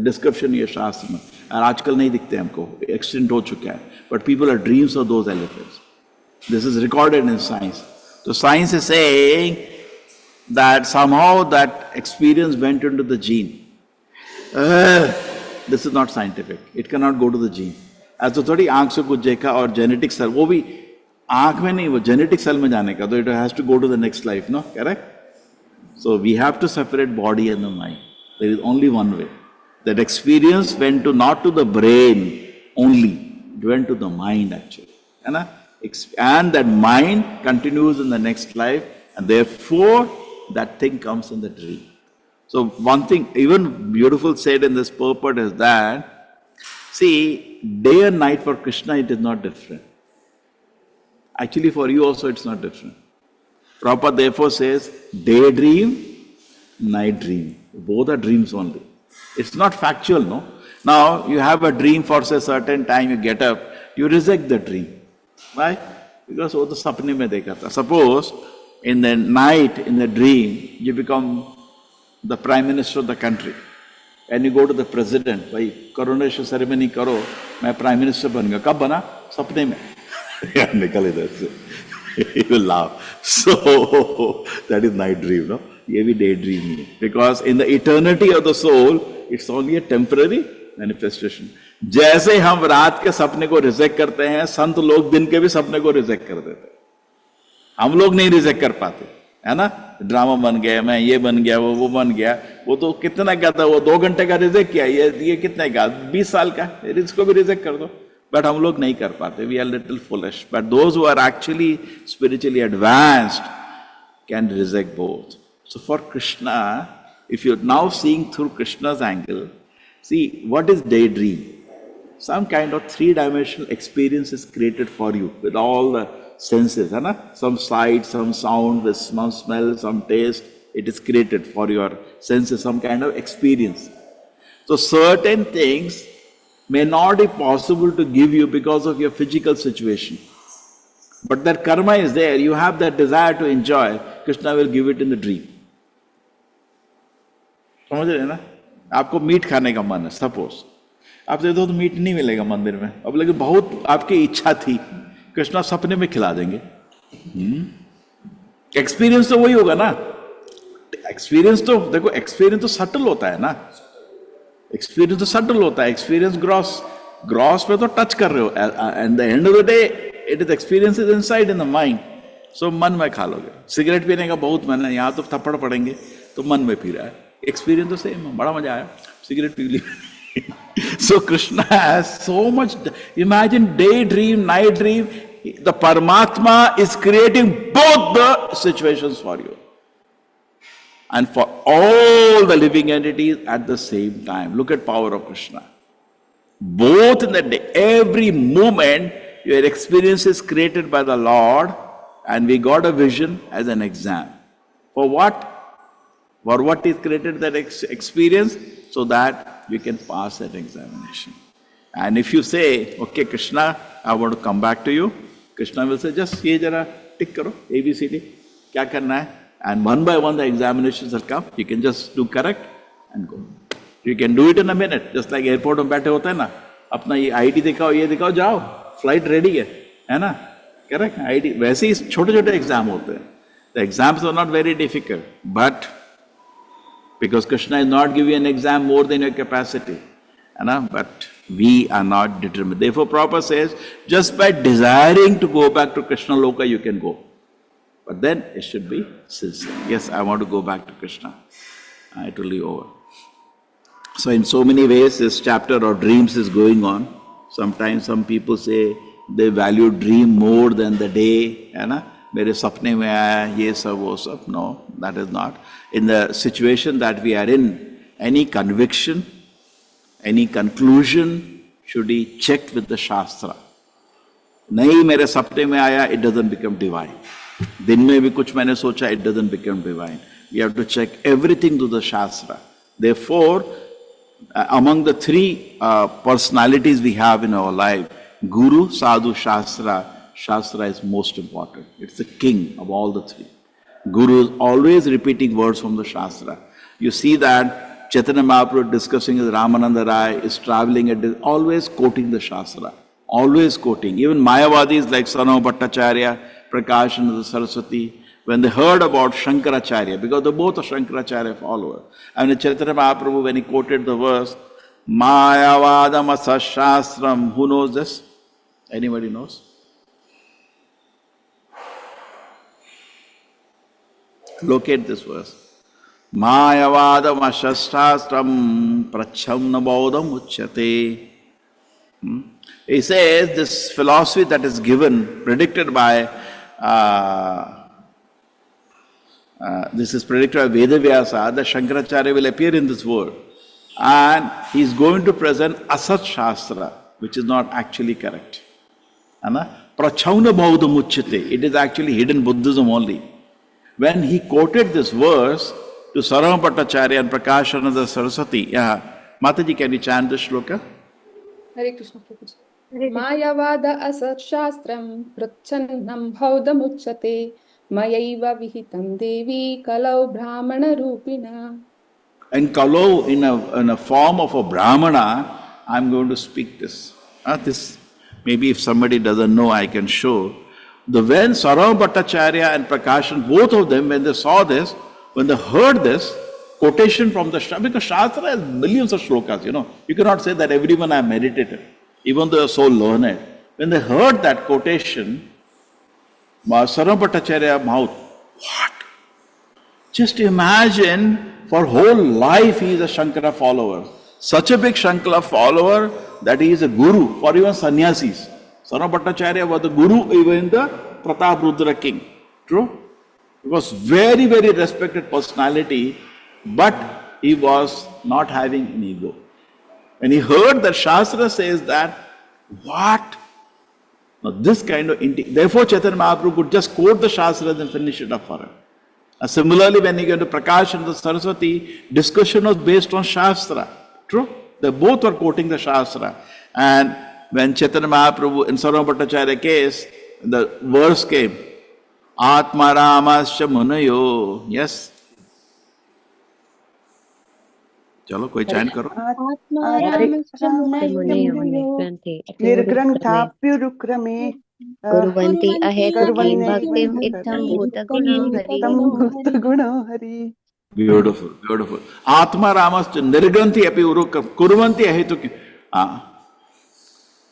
डिस्क्रिप्शन ये शास्त्र में, और आजकल नहीं दिखते हमको, एक्सटेंट हो चुका है. But people have dreams of those elephants. This is recorded in science. So science is saying that somehow that experience went into the gene. This is not scientific. It cannot go to the gene. As तो थोड़ी आंख से कुछ देखा और genetic cell, वो भी आंख में नहीं, वो जेनेटिक सेल में जाने का, तो it has to go to the next life, no? Correct? So we have to separate body and the mind. There is only one way. That experience went to not to the brain only, it went to the mind actually. And that mind continues in the next life, and therefore that thing comes in the dream. So one thing even beautiful said in this purport is that, see, day and night for Krishna it is not different. Actually for you also it's not different. Prabhupada therefore says, daydream, night dream. Both are dreams only. It's not factual, no? Now you have a dream for a certain time, you get up, you reject the dream. Why? Because वो तो सपने में देखा था. Suppose in the night, in the dream, you become the prime minister of the country, and you go to the president, भाई coronation ceremony करो, मैं prime minister बन गया. कब बना? सपने में. निकल इधर से. He will laugh. So that is night dream, no? ये भी day dream ही है. Because in the eternity of the soul, it's only a temporary manifestation. जैसे हम रात के सपने को रिजेक्ट करते हैं, संत लोग दिन के भी सपने को रिजेक्ट कर देते हैं. हम लोग नहीं रिजेक्ट कर पाते, है ना? ड्रामा बन गया, मैं ये बन गया, वो बन गया. वो तो कितना क्या था, वो 2 घंटे का रिजेक्ट किया, ये कितने का, 20 साल का, इसको भी रिजेक्ट कर दो. बट हम लोग नहीं कर पाते. We are little foolish. But those who are actually spiritually advanced can reject both. So for Krishna, if you're now seeing through Krishna's angle, see what is daydream? Some kind of 3-dimensional experience is created for you with all the senses, hai? Some sight, some sound, with some smell, some taste. It is created for your senses, some kind of experience. So certain things may not be possible to give you because of your physical situation. But that karma is there. You have that desire to enjoy. Krishna will give it in the dream. समझ रहे हैं ना? आपको meet खाने का मन है, suppose आप दे दो तो मीट नहीं मिलेगा मंदिर में. अब लेकिन बहुत आपकी इच्छा थी, कृष्णा सपने में खिला देंगे. एक्सपीरियंस तो वही होगा ना. एक्सपीरियंस तो देखो, एक्सपीरियंस तो सटल होता है ना. एक्सपीरियंस तो सटल होता है. एक्सपीरियंस ग्रॉस पे तो टच कर रहे हो. And the end of the day it is experience is inside in the mind. So मन में खा लोगे. सिगरेट पीने का बहुत मन है, यहाँ तो थप्पड़ पड़ेंगे, तो मन में पी रहा है. एक्सपीरियंस तो सेम है, बड़ा मजा आया, सिगरेट पी ली. So Krishna has so much. Imagine daydream, night dream. The Paramatma is creating both the situations for you, and for all the living entities at the same time. Look at power of Krishna. Both in the day, every moment, your experience is created by the Lord, and we got a vision as an exam. For what? For what is created that experience? So that you can pass that examination. And if you say, okay, Krishna, I want to come back to you, Krishna will say, just ye jara tick karo, ABCD, kya karna hai? And one by one the examinations will come. You can just do correct and go. You can do it in a minute, just like airport में बैठे होते हैं ना, अपना ये ID दिखाओ, ये दिखाओ, जाओ, flight ready है ना? Correct? वैसे ही छोटे छोटे एग्जाम होते हैं. The exams are not very difficult, but because Krishna is not giving an exam more than your capacity. But we are not determined. Therefore, Prabhupada says, just by desiring to go back to Krishna Loka, you can go. But then it should be sincere. Yes, I want to go back to Krishna. It will be over. So in so many ways, this chapter of dreams is going on. Sometimes some people say they value dream more than the day. मेरे सपने में आया ये सब वो सब. No, that is not. In the situation that we are in, any conviction, any conclusion should be checked with the Shastra. नहीं मेरे सपने में आया, it doesn't become divine. दिन में भी कुछ मैंने सोचा, it doesn't become divine. You have to check everything to the Shastra. Therefore, among the three personalities we have in our life, Guru, Sadhu, Shastra, Shastra is most important. It's the king of all the three. Guru is always repeating words from the Shastra. You see that Chaitanya Mahaprabhu discussing with Ramananda Rai is traveling at always quoting the Shastra. Always quoting. Even Mayavadis like Sarvam Bhattacharya, Prakashananda Saraswati, when they heard about Shankaracharya, because they both are Shankaracharya followers, and Chaitanya Mahaprabhu, when he quoted the verse, Mayavadam Asashastram, who knows this? Anybody knows? Locate this verse. Mayavadam Asashastram Prachamna Bodham Uchyate. He says this philosophy that is given, predicted by this is predicted by Vedavyasa, that Shankaracharya will appear in this world. And he is going to present Asat Shastra, which is not actually correct. Prachauna Bodham Uchyate. It is actually hidden Buddhism only. When he quoted this verse to Sarvam Bhattacharya and Prakashananda Saraswati, Mataji, can you chant this shloka? Hare Krishna Prabhuji. Mayavada asat shastram prachannam bhaudam uchyate mayaiva vihitam devi kalau brahmana rupina. And kalau in a form of a brahmana, I am going to speak this. This maybe if somebody doesn't know, I can show. When Sarvam Bhattacharya and Prakashan, both of them, when they saw this, when they heard this quotation from the Shastra, because Shastra has millions of shlokas, you cannot say that everyone have meditated, even though they are so learned. When they heard that quotation, Sarvam Bhattacharya mouth, what? Just imagine, for whole life he is a Shankara follower. Such a big Shankara follower that he is a guru for even sannyasis. Sarvam Bhattacharya was the guru even in the Prataprudra king. True? He was very, very respected personality, but he was not having an ego. When he heard that Shastra says that, what? Now this kind of, therefore Chaitanya Mahaprabhu could just quote the Shastras and finish it up for him. Similarly, when he got to Prakash and the Saraswati, discussion was based on Shastra. True? They both were quoting the Shastra. And when Chaitanya Mahaprabhu in Sarvam Bhattacharya case, the verse came, Atma Ramascha Munayo. Yes? चलो कोई चैन करो. निर्ग्रंथाप्युरुक्रमे कुर्वन्ति अहेतुकीं भक्तिम् इत्थं भूतगुणो Hari. Beautiful, beautiful. Atma Ramascha Nirgranthi api kurvanti ahetukim.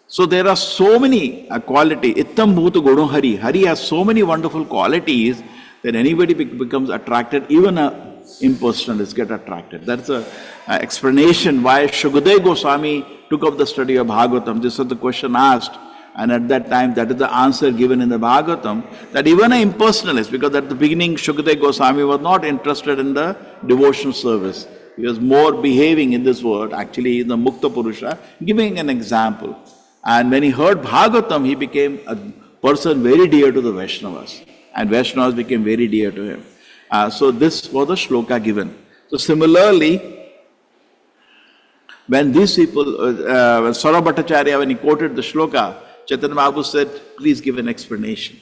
So there are so many qualities. Ittam bhuta guno hari. Hari has so many wonderful qualities that anybody becomes attracted, even a impersonalist get attracted. That's a explanation why Shukadeva Goswami took up the study of Bhagavatam. This was the question asked, and at that time that is the answer given in the Bhagavatam, that even an impersonalist, because at the beginning Shukadeva Goswami was not interested in the devotional service. He was more behaving in this world, actually in the Mukta Purusha, giving an example. And when he heard Bhagavatam, he became a person very dear to the Vaishnavas. And Vaishnavas became very dear to him. So this was the shloka given. So similarly, when these people, when Sarvam Bhattacharya, when he quoted the shloka, Chaitanya Mahaprabhu said, please give an explanation.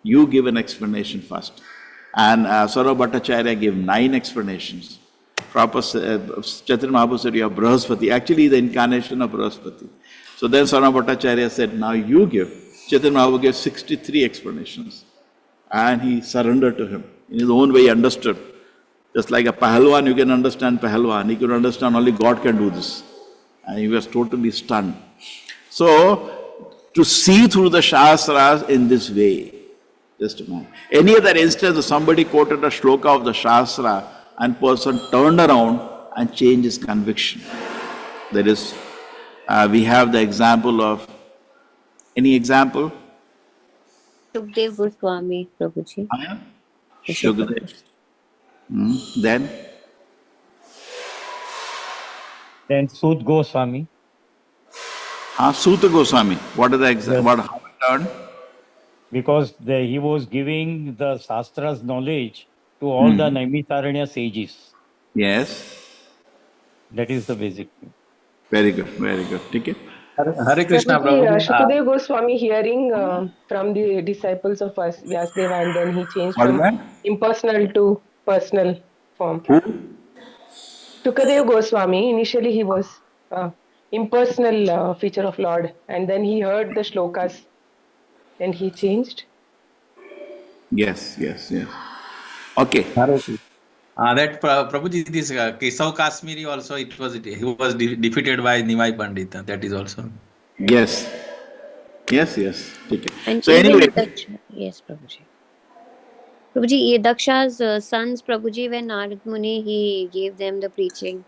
You give an explanation first. And Sarvam Bhattacharya gave 9 explanations. Chaitanya Mahaprabhu said, you are Brahaspati. Actually, the incarnation of Brahaspati. So then Sarvam Bhattacharya said, now you give. Chaitanya Mahaprabhu gave 63 explanations. And he surrendered to him. In his own way, he understood. Just like a Pahalwan, you can understand Pahalwan. He could understand only God can do this. And he was totally stunned. So, to see through the Shastras in this way, just a moment. Any other instance, if somebody quoted a shloka of the Shastra and person turned around and changed his conviction. That is, we have the example of, any example? Sukdev Goswami, Prabhuji. Shukdev. Then? Then Sud Goswami. Suta Goswami. What is the example? What, how it turned? Because he was giving the Shastra's knowledge to all the Naimisaranya sages. Yes. That is the basic thing. Very good, very good. Okay. Hare Krishna, Prabhuji, Prabhuji. Shukadeva Goswami hearing from the disciples of Vyasdeva, and then he changed What is from that? impersonal to personal form. Shukadeva Goswami, initially he was impersonal feature of Lord, and then he heard the shlokas and he changed. Yes, yes, yes. Okay. That Prabhuji, this Kesav Kashmiri also, he was defeated by Nimai Pandita. That is also. Yes. Yes, yes. Okay. And So even anyway, yes, Prabhuji. Prabhuji, Daksha's sons, Prabhuji, when Narad Muni, he gave them the preaching.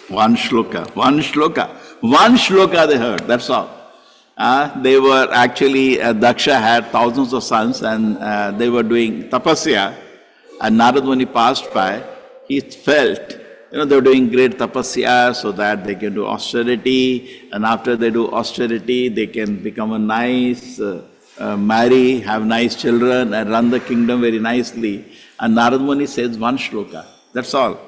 one shloka they heard, that's all. They were actually, Daksha had thousands of sons and they were doing tapasya, and Narad Muni passed by. He felt, they were doing great tapasya so that they can do austerity, and after they do austerity, they can become a nice, marry, have nice children and run the kingdom very nicely. And Narad Muni says one shloka, that's all.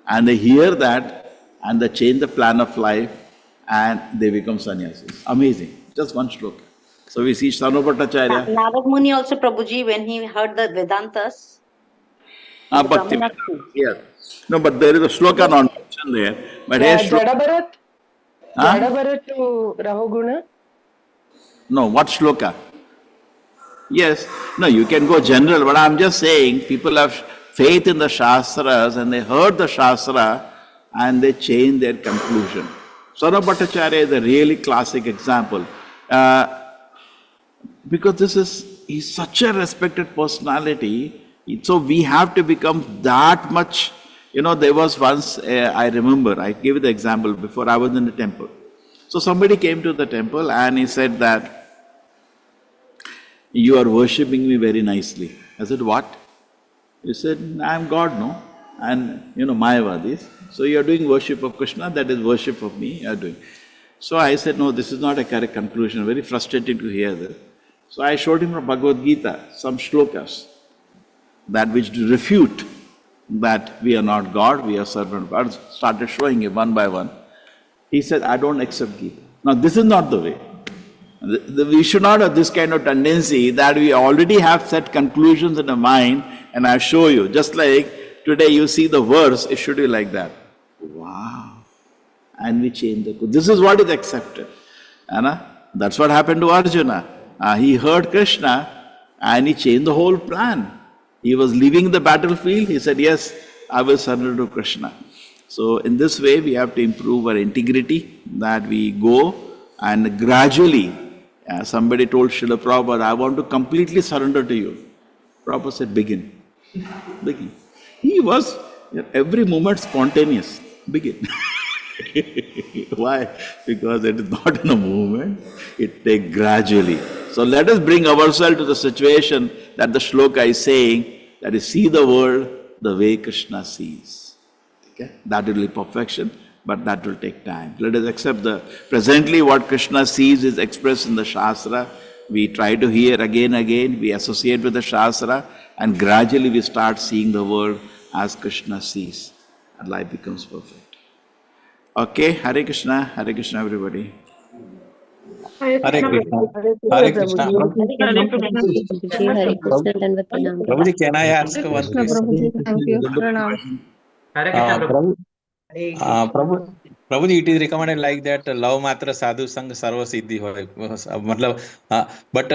And they hear that and they change the plan of life and they become sannyasis. Amazing. Just one shloka. So we see Sano Bhattacharya. Narad Muni also, Prabhuji, when he heard the Vedantas, Bhakti. Yes. No, but there is a shloka not mentioned there. But here Jada Bharat to Rahuguna. No, what shloka? Yes. No, you can go general, but I'm just saying people have faith in the Shastras and they heard the Shastra and they change their conclusion. Sano Bhattacharya is a really classic example. Because he's such a respected personality, so we have to become that much. There was once, I remember, I gave you the example before, I was in the temple. So somebody came to the temple and he said that, you are worshipping me very nicely. I said, what? He said, I am God, no? And, Mayavadis. So you are doing worship of Krishna, that is worship of me you are doing. So I said, no, this is not a correct conclusion, very frustrating to hear this. So I showed him from Bhagavad Gita some shlokas, that which refute that we are not God, we are servant of God. Started showing him one by one. He said, I don't accept Gita. Now this is not the way. We should not have this kind of tendency that we already have set conclusions in the mind and I show you. Just like today you see the verse, it should be like that. Wow. And we change the... This is what is accepted. That's what happened to Arjuna. He heard Krishna and he changed the whole plan. He was leaving the battlefield. He said, yes, I will surrender to Krishna. So in this way, we have to improve our integrity, that we go and gradually, somebody told Srila Prabhupada, I want to completely surrender to you. Prabhupada said, begin. Begin. He was every moment spontaneous. Begin. Why? Because it is not in a movement, it takes gradually. So let us bring ourselves to the situation that the shloka is saying, that is, see the world the way Krishna sees. Okay? That will be perfection, but that will take time. Let us accept presently what Krishna sees is expressed in the Shastra. We try to hear again, we associate with the Shastra, and gradually we start seeing the world as Krishna sees, and life becomes perfect. Okay, Hare Krishna everybody. Hare Krishna. Hare Krishna. Prabhuji, can I ask one question? Thank you. Prabhu, Prabhuji, it is recommended like that love matra sadhu sang sarva siddhi hoy. Matlab, but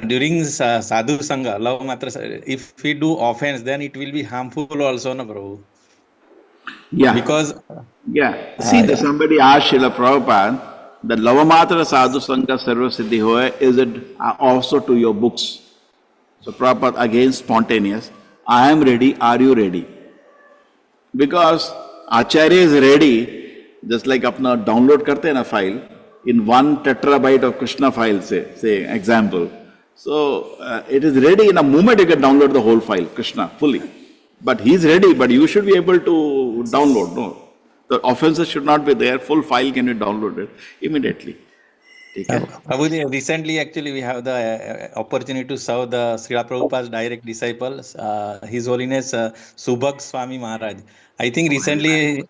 during sadhu sangha, love matra, if we do offense, then it will be harmful also, na Prabhu. Yeah. Because See, somebody asked Srila Prabhupada that Lavamatra Sadhu Sangha Sarva Siddhi Hoy, is it also to your books? So Prabhupada again spontaneous, I am ready, are you ready? Because Acharya is ready, just like apna download karte hai na file, in 1 tetrabyte of Krishna file, say example. So it is ready in a moment you can download the whole file, Krishna, fully. But he is ready, but you should be able to download, no? The offenses should not be there, full file can be downloaded immediately. Prabhuji, recently actually we have the opportunity to serve the Srila Prabhupada's direct disciples, His Holiness Subhag Swami Maharaj. I think recently,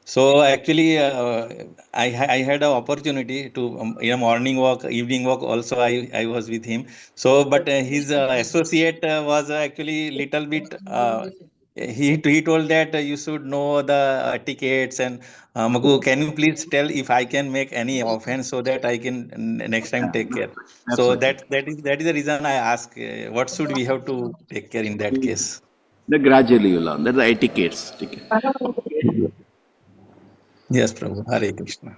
so actually I had an opportunity to, in a morning walk, evening walk also I was with him. So, but his associate was actually little bit, he told that you should know the etiquettes and Maggu, can you please tell if I can make any offense so that I can next time take care. So that is the reason I ask, what should we have to take care in that case? Gradually you learn. That's the etiquettes. Yes, Prabhu. Hare Krishna.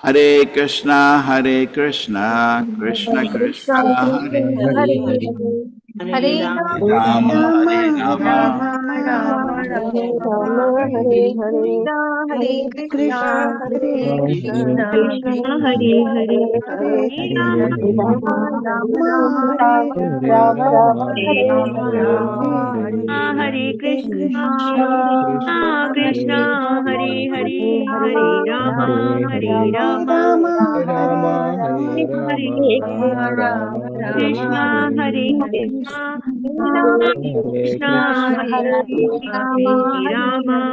Hare Krishna, Hare Krishna, Krishna Krishna, Hare Hare. Hare Rama, Hare Rama, Rama, Hare Hare Krishna, Hare Krishna, Krishna Hare Hare, Hare Rama, Rama Hare Krishna, Krishna Hare Hare, Hare Rama, Krishna Hare Krishna, Krishna Hare Rama.